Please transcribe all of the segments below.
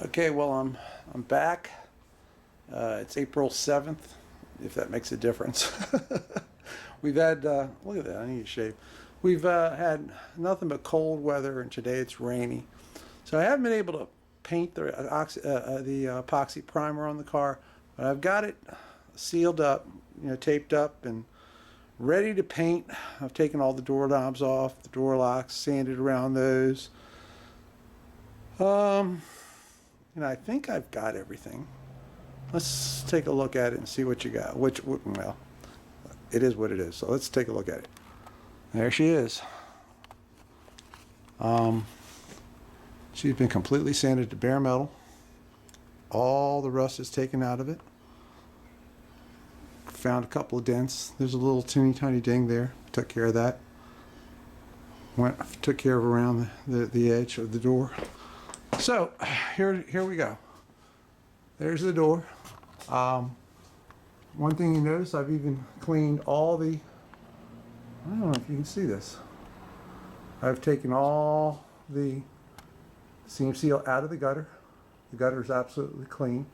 Okay, well, I'm back. It's April 7th, if that makes a difference. We've had look at that. I need to shave. We've had nothing but cold weather, and today it's rainy. So I haven't been able to paint the epoxy primer on the car, but I've got it sealed up, taped up, and ready to paint. I've taken all the door knobs off, the door locks, sanded around those. And I think I've got everything. Let's take a look at it and see what you got. Well, it is what it is. So let's take a look at it. There she is. She's been completely sanded to bare metal. All the rust is taken out of it. Found a couple of dents. There's a little teeny tiny ding there. Took care of that. Took care of around the edge of the door. So here we go. There's the door. One thing you notice, I've even cleaned all the, I don't know if you can see this. I've taken all the seam seal out of the gutter. The gutter is absolutely clean.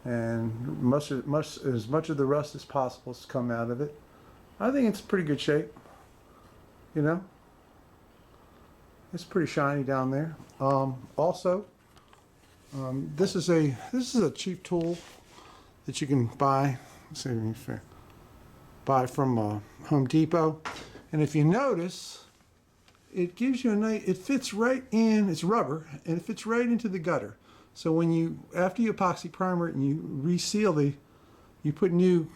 And as much of the rust as possible has come out of it. I think it's pretty good shape. It's pretty shiny down there. Also, this is a cheap tool that you can buy. Let's see, buy from Home Depot. And if you notice, it gives you a nice. It fits right in. It's rubber, and it fits right into the gutter. So when after you epoxy primer it and you reseal you put new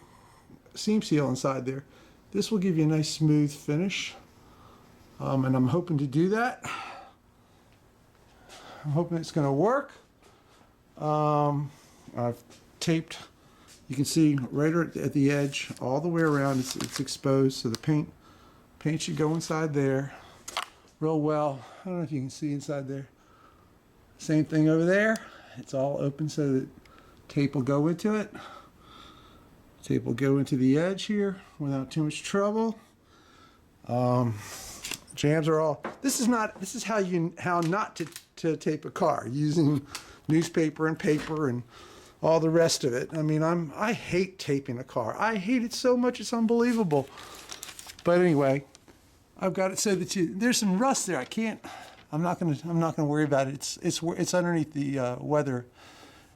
seam seal inside there. This will give you a nice smooth finish. And I'm hoping to do that. I'm hoping it's going to work. I've taped, you can see right at the edge, all the way around, it's exposed, so the paint should go inside there real well. I don't know if you can see inside there. Same thing over there. It's all open so that tape will go into it. Tape will go into the edge here without too much trouble. Jams are all. This is how not to tape a car, using newspaper and paper and all the rest of it. I mean, I hate taping a car. I hate it so much, it's unbelievable. But anyway, I've got it so that there's some rust there. I'm not gonna worry about it. It's underneath the weather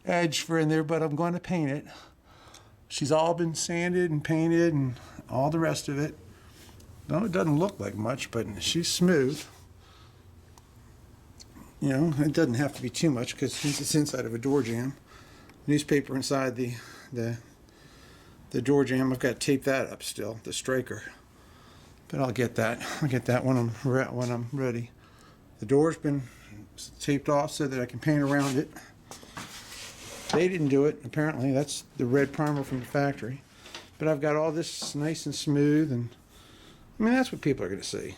edge for in there, but I'm going to paint it. She's all been sanded and painted and all the rest of it. No, it doesn't look like much, but she's smooth. It doesn't have to be too much because since it's inside of a door jamb. Newspaper inside the door jamb. I've got to tape that up still, the striker. But I'll get that. I'll get that when I'm ready. The door's been taped off so that I can paint around it. They didn't do it, apparently. That's the red primer from the factory. But I've got all this nice and smooth, and I mean, that's what people are going to see,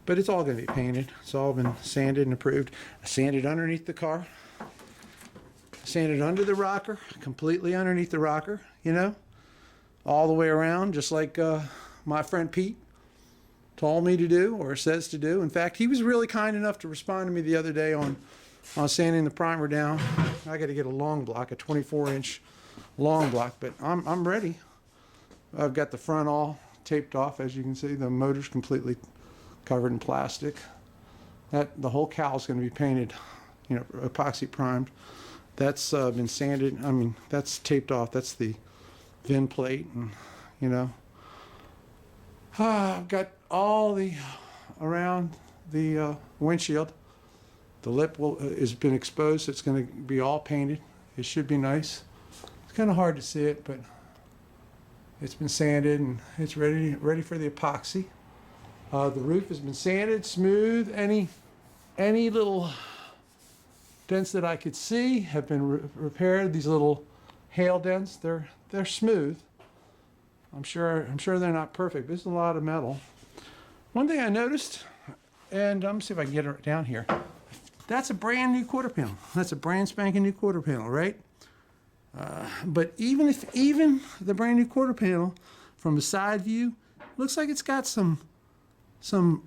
But it's all going to be painted. It's all been sanded and approved. I sanded underneath the car. Sanded under the rocker, completely underneath the rocker, all the way around, just like my friend Pete told me to do, or says to do. In fact, he was really kind enough to respond to me the other day on sanding the primer down. I got to get a long block, a 24-inch long block, but I'm ready. I've got the front all taped off, as you can see. The motor's completely covered in plastic. The whole cowl's going to be painted, epoxy primed. That's been sanded. I mean, that's taped off. That's the VIN plate, and I've got all around the windshield. The lip has been exposed, so it's going to be all painted. It should be nice. It's kind of hard to see it, but it's been sanded and it's ready for the epoxy. The roof has been sanded, smooth. Any little dents that I could see have been repaired. These little hail dents, they're smooth. I'm sure they're not perfect. There's a lot of metal. One thing I noticed, and let me see if I can get it down here. That's a brand new quarter panel. That's a brand spanking new quarter panel, right? But even the brand new quarter panel, from a side view, looks like it's got some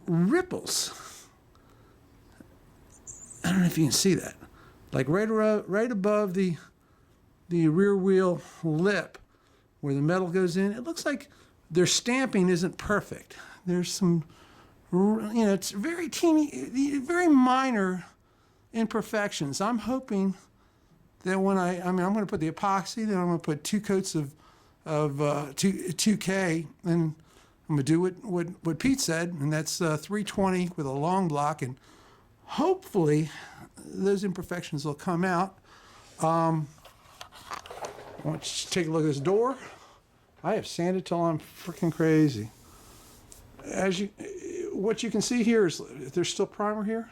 ripples. I don't know if you can see that. like right above the rear wheel lip where the metal goes in. It looks like their stamping isn't perfect. There's some, it's very teeny, very minor imperfections. I'm hoping that when I'm going to put the epoxy, then I'm going to put 2 coats of 2K, and I'm going to do what Pete said, and that's 320 with a long block, and hopefully those imperfections will come out. I want you to take a look at this door. I have sanded till I'm freaking crazy. What you can see here is there's still primer here,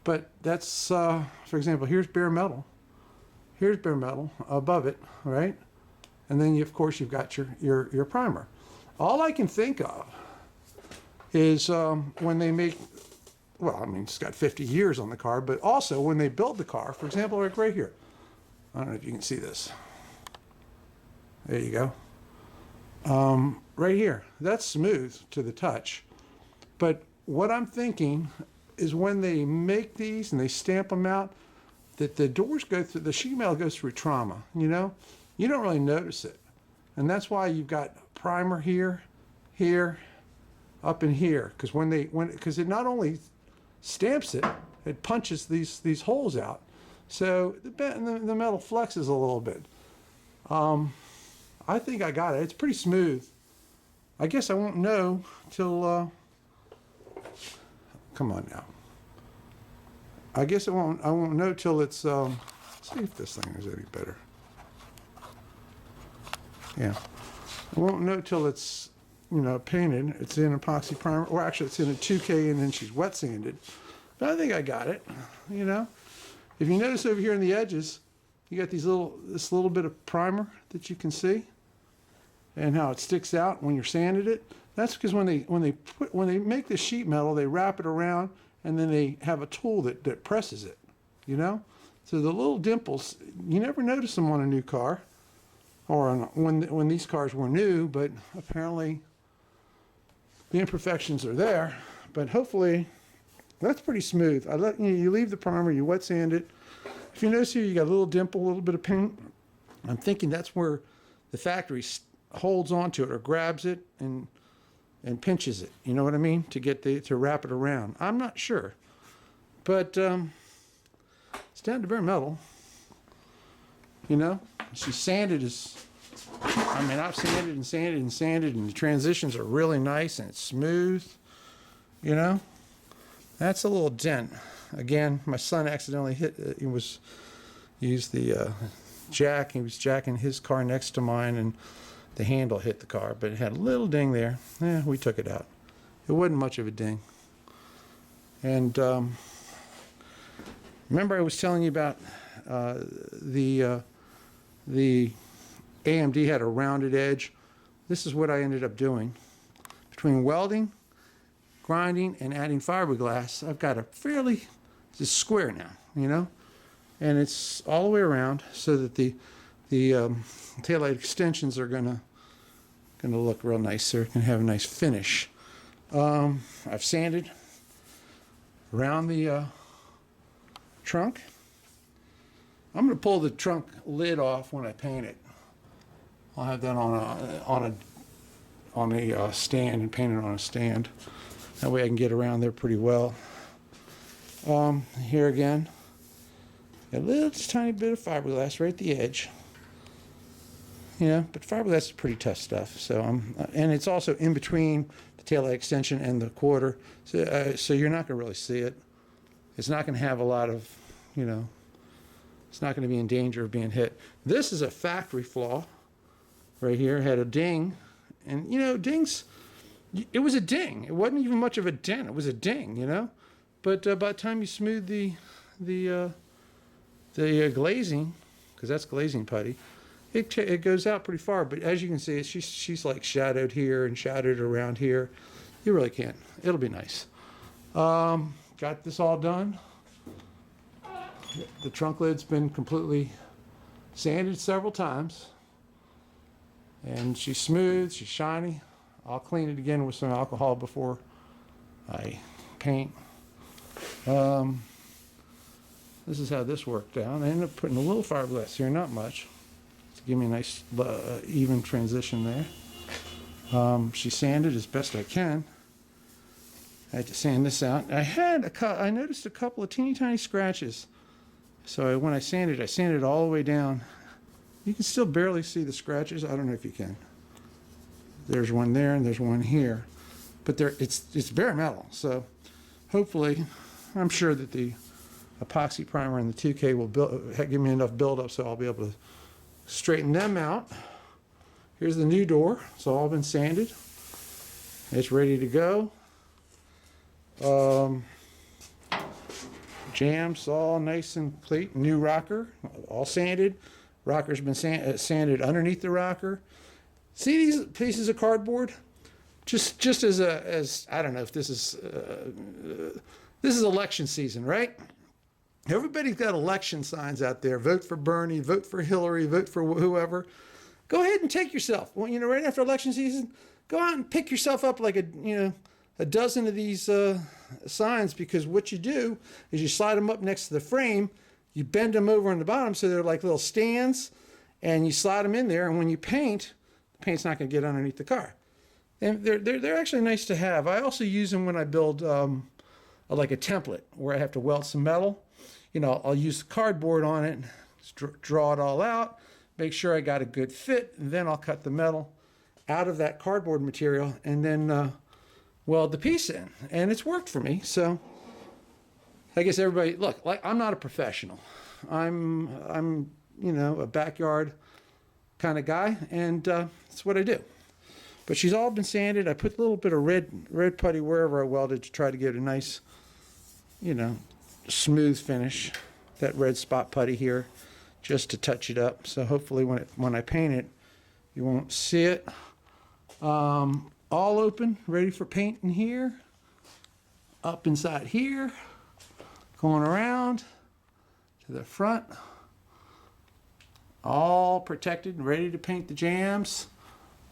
but that's, for example, here's bare metal. Here's bare metal above it, right? And then, of course, you've got your primer. All I can think of is when they make, well, I mean, it's got 50 years on the car, but also when they build the car, for example, like right here. I don't know if you can see this. There you go. Right here, that's smooth to the touch. But what I'm thinking is when they make these and they stamp them out, that the doors go through, the sheet metal goes through trauma, you know? You don't really notice it. And that's why you've got primer here, here, up in here. Because it not only stamps it, it punches these holes out. So the metal flexes a little bit. I think I got it. It's pretty smooth. I guess I won't know till, come on now. I guess I won't know till it's, let's see if this thing is any better. Yeah. I won't know till it's, painted. It's in epoxy primer, or actually it's in a 2K and then she's wet sanded. But I think I got it, If you notice over here on the edges, you got this little bit of primer that you can see, and how it sticks out when you're sanded it. That's because when they make the sheet metal, they wrap it around, and then they have a tool that presses it, So the little dimples, you never notice them on a new car, or when these cars were new, but apparently the imperfections are there. But hopefully, that's pretty smooth. You leave the primer, you wet sand it. If you notice here, you got a little dimple, a little bit of paint. I'm thinking that's where the factory holds onto it or grabs it and pinches it. You know what I mean? To wrap it around. I'm not sure, but it's down to bare metal. She sanded I've sanded and sanded and sanded, and the transitions are really nice and it's smooth. That's a little dent. Again, my son accidentally used the jack. He was jacking his car next to mine, and the handle hit the car, but it had a little ding there. We took it out. It wasn't much of a ding. And remember I was telling you about the AMD had a rounded edge. This is what I ended up doing. Between welding, grinding, and adding fiberglass, I've got it's square now, and it's all the way around, so that the taillight extensions are gonna look real nice. They're gonna have a nice finish. I've sanded around the trunk. I'm gonna pull the trunk lid off when I paint it. I'll have that on a stand and paint it on a stand. That way I can get around there pretty well. Here again, a little just tiny bit of fiberglass right at the edge. But fiberglass is pretty tough stuff. So and it's also in between the taillight extension and the quarter, so you're not going to really see it. It's not going to have a lot of, it's not going to be in danger of being hit. This is a factory flaw. Right here, had a ding, and dings. It was a ding. It wasn't even much of a dent. It was a ding, But by the time you smooth the glazing, because that's glazing putty, it goes out pretty far. But as you can see, she's like shadowed here and shadowed around here. You really can't. It'll be nice. Got this all done. The trunk lid's been completely sanded several times, and she's smooth. She's shiny. I'll clean it again with some alcohol before I paint. this is how this worked out. I ended up putting a little fiberglass here, not much, to give me a nice even transition there. She sanded as best I can. I had to sand this out. I noticed a couple of teeny tiny scratches. So when I sanded all the way down. You can still barely see the scratches. I don't know if you can. There's one there and there's one here. But it's bare metal. So hopefully, I'm sure that the epoxy primer and the 2K will give me enough buildup so I'll be able to straighten them out. Here's the new door. It's all been sanded. It's ready to go. Jams all nice and complete. New rocker, all sanded. Rocker's been sanded underneath the rocker. See these pieces of cardboard? Just as I don't know if this is election season, right? Everybody's got election signs out there. Vote for Bernie, vote for Hillary, vote for whoever. Go ahead and take yourself. Well, right after election season, go out and pick yourself up like a dozen of these signs, because what you do is you slide them up next to the frame, you bend them over on the bottom so they're like little stands, and you slide them in there, and when you paint, the paint's not going to get underneath the car. And they're actually nice to have. I also use them when I build like a template where I have to weld some metal. I'll use the cardboard on it, draw it all out, make sure I got a good fit, and then I'll cut the metal out of that cardboard material and then weld the piece in. And it's worked for me. So I guess everybody, look, like, I'm not a professional. I'm a backyard kind of guy, and that's what I do. But she's all been sanded. I put a little bit of red putty wherever I welded to try to get a nice, smooth finish. That red spot putty here, just to touch it up. So hopefully when I paint it, you won't see it. All open, ready for painting here. Up inside here, going around to the front. All protected and ready to paint the jams.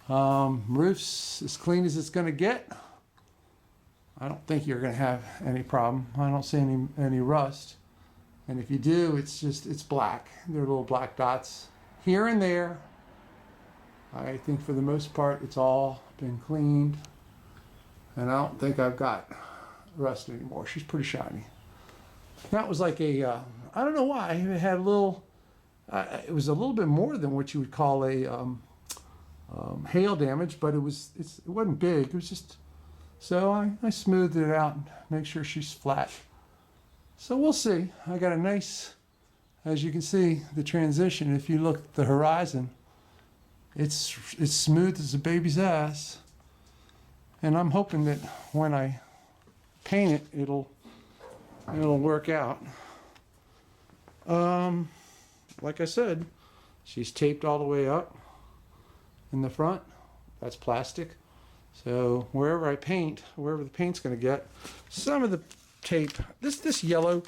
Roof's as clean as it's going to get. I don't think you're going to have any problem. I don't see any rust. And if you do, it's black. There are little black dots here and there. I think for the most part, it's all been cleaned. And I don't think I've got rust anymore. She's pretty shiny. That was like I don't know why, it had a little, it was a little bit more than what you would call a hail damage, but it wasn't big. It was just, so I smoothed it out and make sure she's flat. So we'll see. I got a nice, as you can see, the transition. If you look at the horizon, it's smooth as a baby's ass. And I'm hoping that when I paint it, it'll work out. Like I said, she's taped all the way up in the front. That's plastic. So wherever I paint, wherever the paint's going to get, some of the tape, this yellow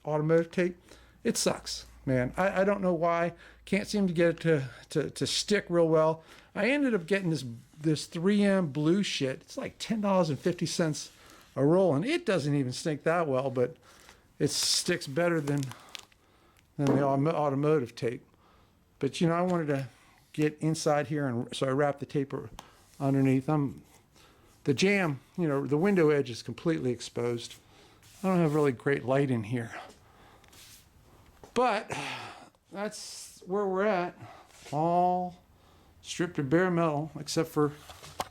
automotive tape, it sucks, man. I don't know why. Can't seem to get it to stick real well. I ended up getting this 3M blue shit. It's like $10.50 a roll, and it doesn't even stick that well, but it sticks better than the automotive tape. But I wanted to get inside here, and so I wrapped the tape underneath. The jam, the window edge is completely exposed. I don't have really great light in here. But that's where we're at. All stripped of bare metal, except for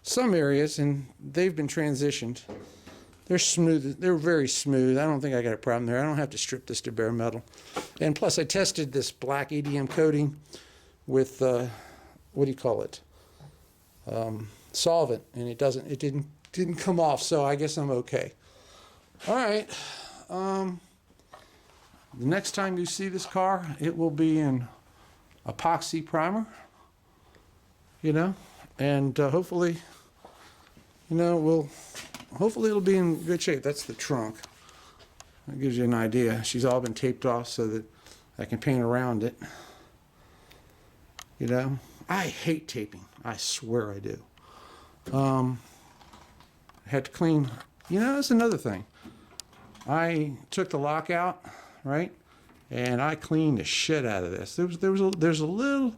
some areas, and they've been transitioned. They're smooth. They're very smooth. I don't think I got a problem there. I don't have to strip this to bare metal. And plus, I tested this black EDM coating with what do you call it? Solvent, and it didn't come off. So I guess I'm okay. All right. The next time you see this car, it will be in epoxy primer. And hopefully, hopefully it'll be in good shape. That's the trunk. That gives you an idea. She's all been taped off so that I can paint around it. I hate taping. I swear I do. I had to clean. That's another thing. I took the lock out, right? and I cleaned the shit out of this. There was a little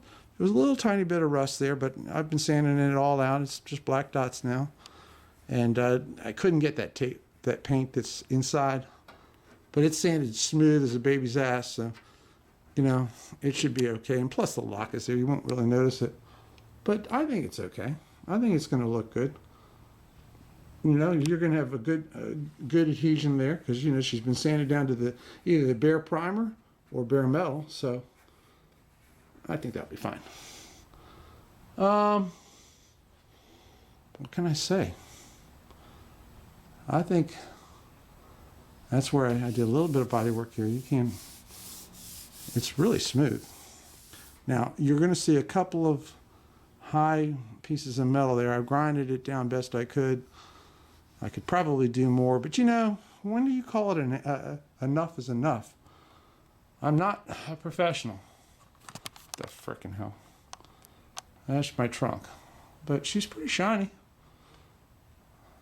tiny bit of rust there, but I've been sanding it all out. It's just black dots now, and I couldn't get that paint that's inside, but it's sanded smooth as a baby's ass, so you know it should be okay. And plus the lock is there, you won't really notice it, but I think it's okay. I think it's going to look good. You know, you're going to have a good adhesion there because, you know, she's been sanded down to either the bare primer or bare metal. So I think that'll be fine. What can I say? I think that's where I did a little bit of body work here. It's really smooth. Now, you're going to see a couple of high pieces of metal there. I grinded it down best I could. I could probably do more, but you know, when do you call it enough is enough? I'm not a professional. The frickin' hell. That's my trunk. But she's pretty shiny.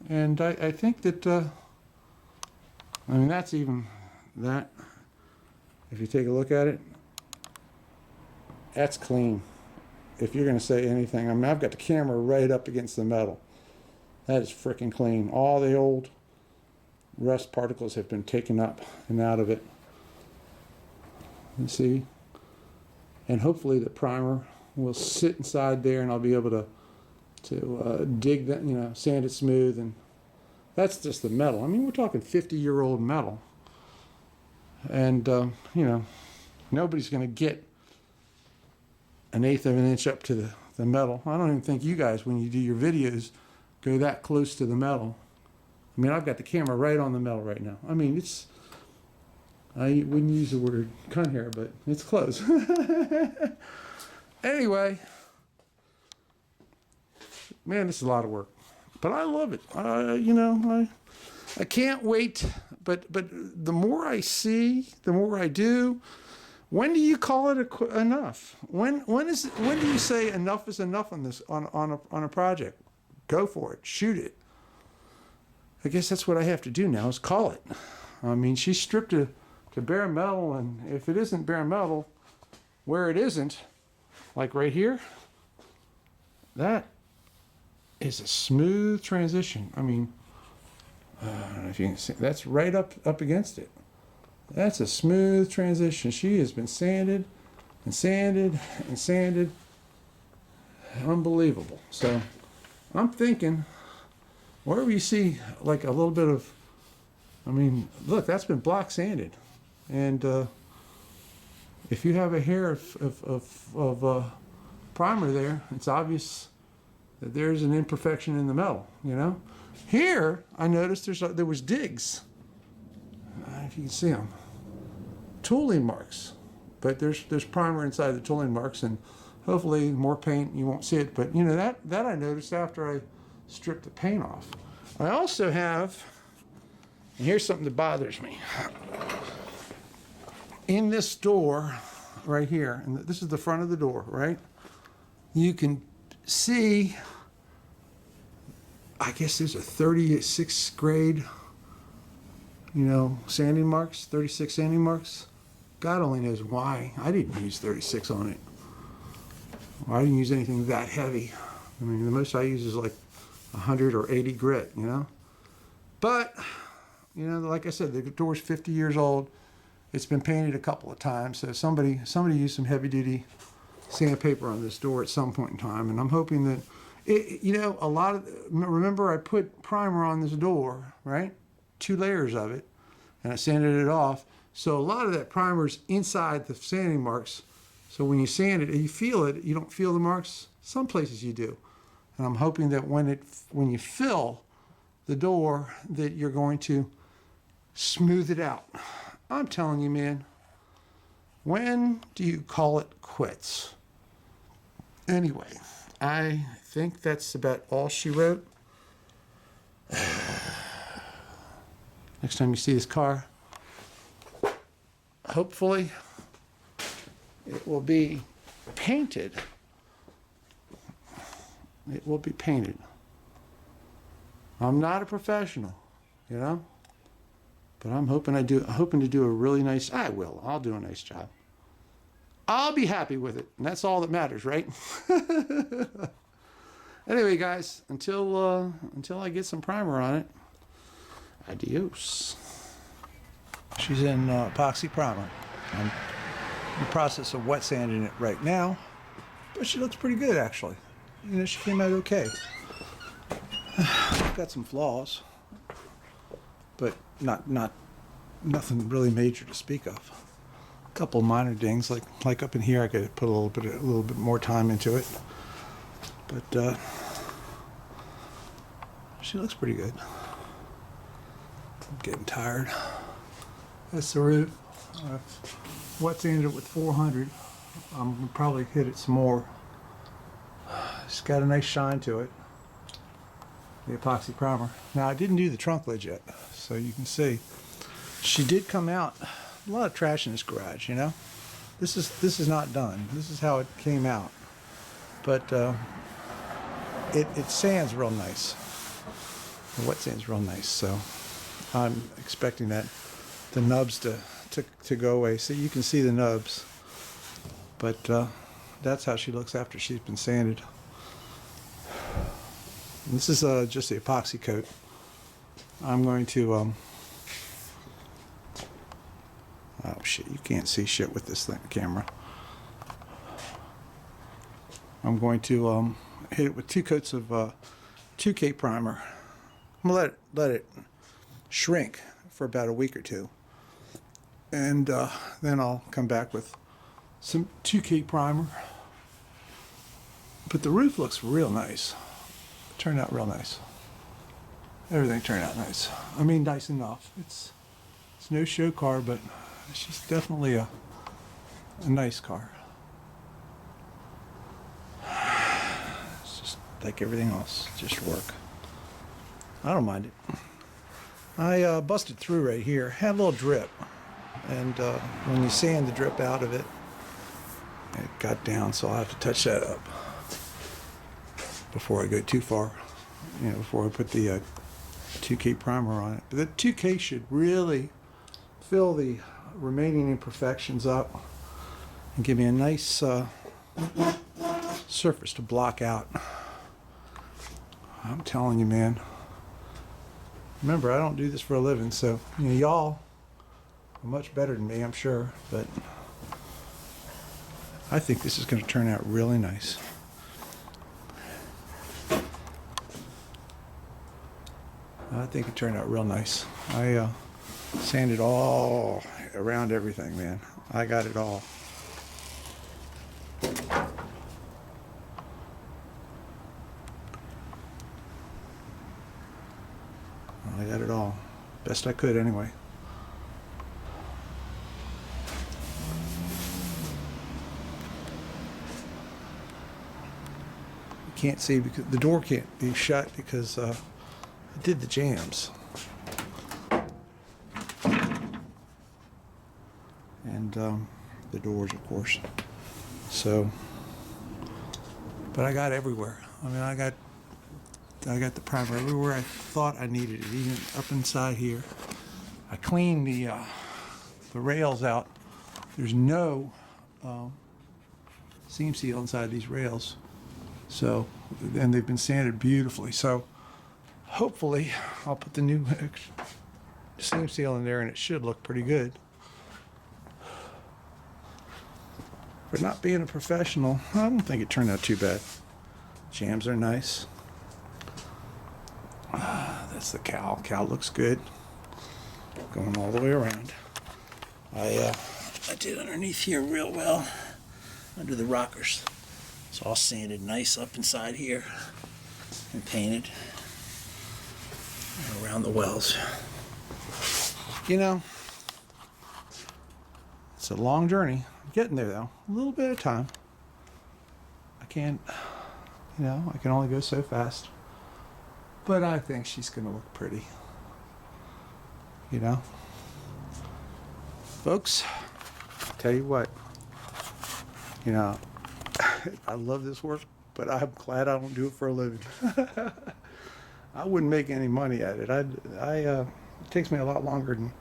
And I think that, I mean, that's even, that, if you take a look at it, that's clean. If you're going to say anything, I mean, I've got the camera right up against the metal. That is freaking clean. All the old rust particles have been taken up and out of it. You see? And hopefully the primer will sit inside there and I'll be able to dig that, you know, sand it smooth. And that's just the metal. I mean, we're talking 50-year-old metal. And, you know, nobody's going to get 1/8 of an inch up to the metal. I don't even think you guys, when you do your videos, go that close to the metal. I mean, I've got the camera right on the metal right now. I mean, I wouldn't use the word cunt here, but it's close. Anyway, man, this is a lot of work, but I love it. You know, I can't wait. But the more I see, the more I do. When do you call it enough? When do you say enough is enough on this on a project? Go for it. Shoot it. I guess that's what I have to do now is call it. I mean, she's stripped to bare metal, and if it isn't bare metal, where it isn't, like right here, that is a smooth transition. I mean, I don't know if you can see, that's right up against it. That's a smooth transition. She has been sanded and sanded and sanded. Unbelievable. So I'm thinking, wherever you see like a little bit of, I mean, look, that's been block sanded. And if you have a hair of primer there, it's obvious that there's an imperfection in the metal, you know? Here, I noticed there was digs. If you can see them. Tooling marks. But there's primer inside the tooling marks, and hopefully more paint, you won't see it. But you know, that I noticed after I stripped the paint off. I also have, and here's something that bothers me. In this door right here, and this is the front of the door, right? You can see, I guess there's a 36th grade, you know, sanding marks, 36 sanding marks. God only knows why I didn't use 36 on it. I didn't use anything that heavy. I mean, the most I use is like 100 or 80 grit, you know? But, you know, like I said, the door's 50 years old. It's been painted a couple of times, so somebody used some heavy-duty sandpaper on this door at some point in time, and I'm hoping that, you know, remember I put primer on this door, right? 2 layers of it, and I sanded it off. So a lot of that primer's inside the sanding marks. So when you sand it, you feel it. You don't feel the marks. Some places you do. And I'm hoping that when you fill the door, that you're going to smooth it out. I'm telling you, man, when do you call it quits? Anyway, I think that's about all she wrote. Next time you see this car, hopefully it will be painted. It will be painted. I'm not a professional, you know? But I'm hoping to do a really nice. I'll do a nice job. I'll be happy with it, and that's all that matters, right? Anyway, guys, until I get some primer on it, adios. She's in epoxy primer. I'm in the process of wet sanding it right now, but she looks pretty good, actually. You know, she came out okay. Got some flaws, but nothing really major to speak of. A couple minor dings, like up in here, I could put a little bit more time into it, but she looks pretty good. I'm getting tired. That's the roof. Wet sanded it with 400. I'm gonna probably hit it some more. It's got a nice shine to it. The epoxy primer. Now I didn't do the trunk lid yet, so you can see she did come out. A lot of trash in this garage, you know. This is not done. This is how it came out, but it sands real nice. The wet sands real nice, so I'm expecting that the nubs to go away. See, you can see the nubs, but that's how she looks after she's been sanded. And this is just the epoxy coat. I'm going to oh shit, you can't see shit with this camera. I'm going to hit it with 2 coats of 2K primer. I'm gonna let it shrink for about a week or two, and then I'll come back with some 2K primer. But the roof looks real nice. It turned out real nice. Everything turned out nice. I mean, nice enough. It's no show car, but it's just definitely a nice car. It's just like everything else, just work. I don't mind it. I busted through right here. Had a little drip, and when you sand the drip out of it, it got down, so I'll have to touch that up before I go too far. You know, before I put the 2K primer on it. But the 2K should really fill the remaining imperfections up and give me a nice surface to block out. I'm telling you, man. Remember, I don't do this for a living, so you know, y'all are much better than me, I'm sure, but I think this is going to turn out really nice. I think it turned out real nice. I sanded all around everything, man. I got it all. I got it all. Best I could, anyway. You can't see because the door can't be shut because I did the jams. And the doors, of course. So, but I got everywhere. I mean, I got the primer everywhere I thought I needed it, even up inside here. I cleaned the rails out. There's no seam seal inside these rails. So, and they've been sanded beautifully. So, hopefully, I'll put the new seam seal in there and it should look pretty good. For not being a professional, I don't think it turned out too bad. Jams are nice. That's the cowl. Cowl looks good. Going all the way around. I did underneath here real well, under the rockers. It's all sanded nice up inside here and painted and around the wells. You know, it's a long journey. I'm getting there though. A little bit of time. I can't, you know, I can only go so fast. But I think she's going to look pretty. You know? Folks, tell you what. You know, I love this work, but I'm glad I don't do it for a living. I wouldn't make any money at it. It takes me a lot longer than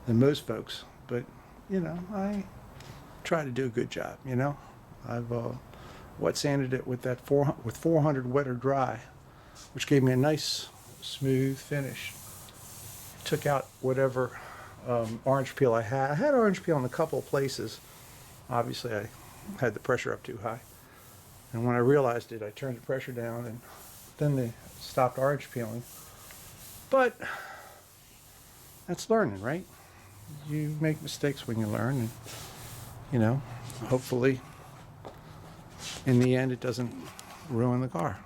than most folks, but you know, I try to do a good job. You know, I've wet sanded it with that 400 wet or dry, which gave me a nice smooth finish. Took out whatever orange peel I had. I had orange peel in a couple of places. Obviously, I had the pressure up too high, and when I realized it, I turned the pressure down, and then they stopped orange peeling. But that's learning, right? You make mistakes when you learn, and you know, hopefully in the end it doesn't ruin the car.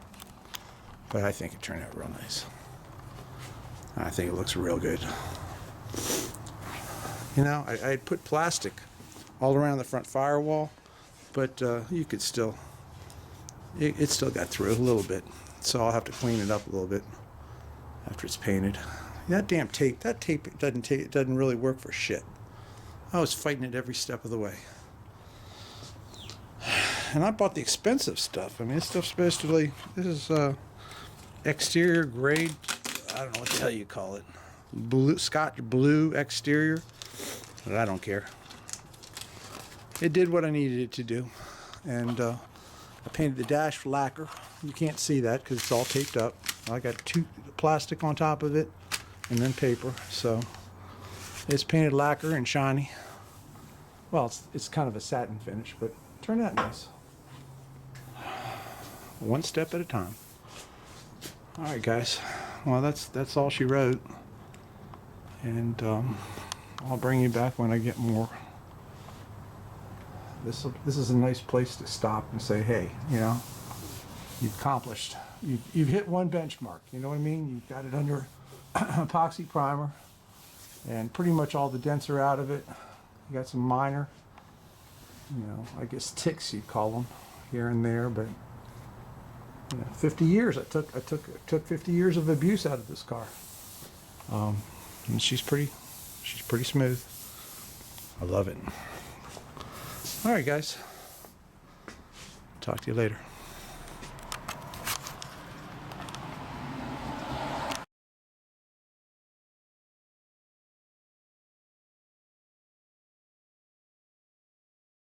But I think it turned out real nice. I think it looks real good. You know, I had put plastic all around the front firewall, but you could still, it still got through a little bit. So I'll have to clean it up a little bit after it's painted. That damn tape, doesn't really work for shit. I was fighting it every step of the way. And I bought the expensive stuff. I mean, this stuff's basically, this is exterior grade, I don't know what the hell you call it. Blue, Scotch blue exterior. But I don't care. It did what I needed it to do. And I painted the dash lacquer. You can't see that because it's all taped up. I got plastic on top of it and then paper. So it's painted lacquer and shiny. Well, it's kind of a satin finish, but it turned out nice. One step at a time. All right, guys. Well, that's all she wrote. And I'll bring you back when I get more. This is a nice place to stop and say, hey, you know, you've accomplished. You've hit one benchmark. You know what I mean? You've got it under epoxy primer, and pretty much all the dents are out of it. You got some minor, you know, I guess ticks you'd call them here and there, but you know, 50 years. I took 50 years of abuse out of this car. And she's pretty smooth. I love it. All right, guys. Talk to you later.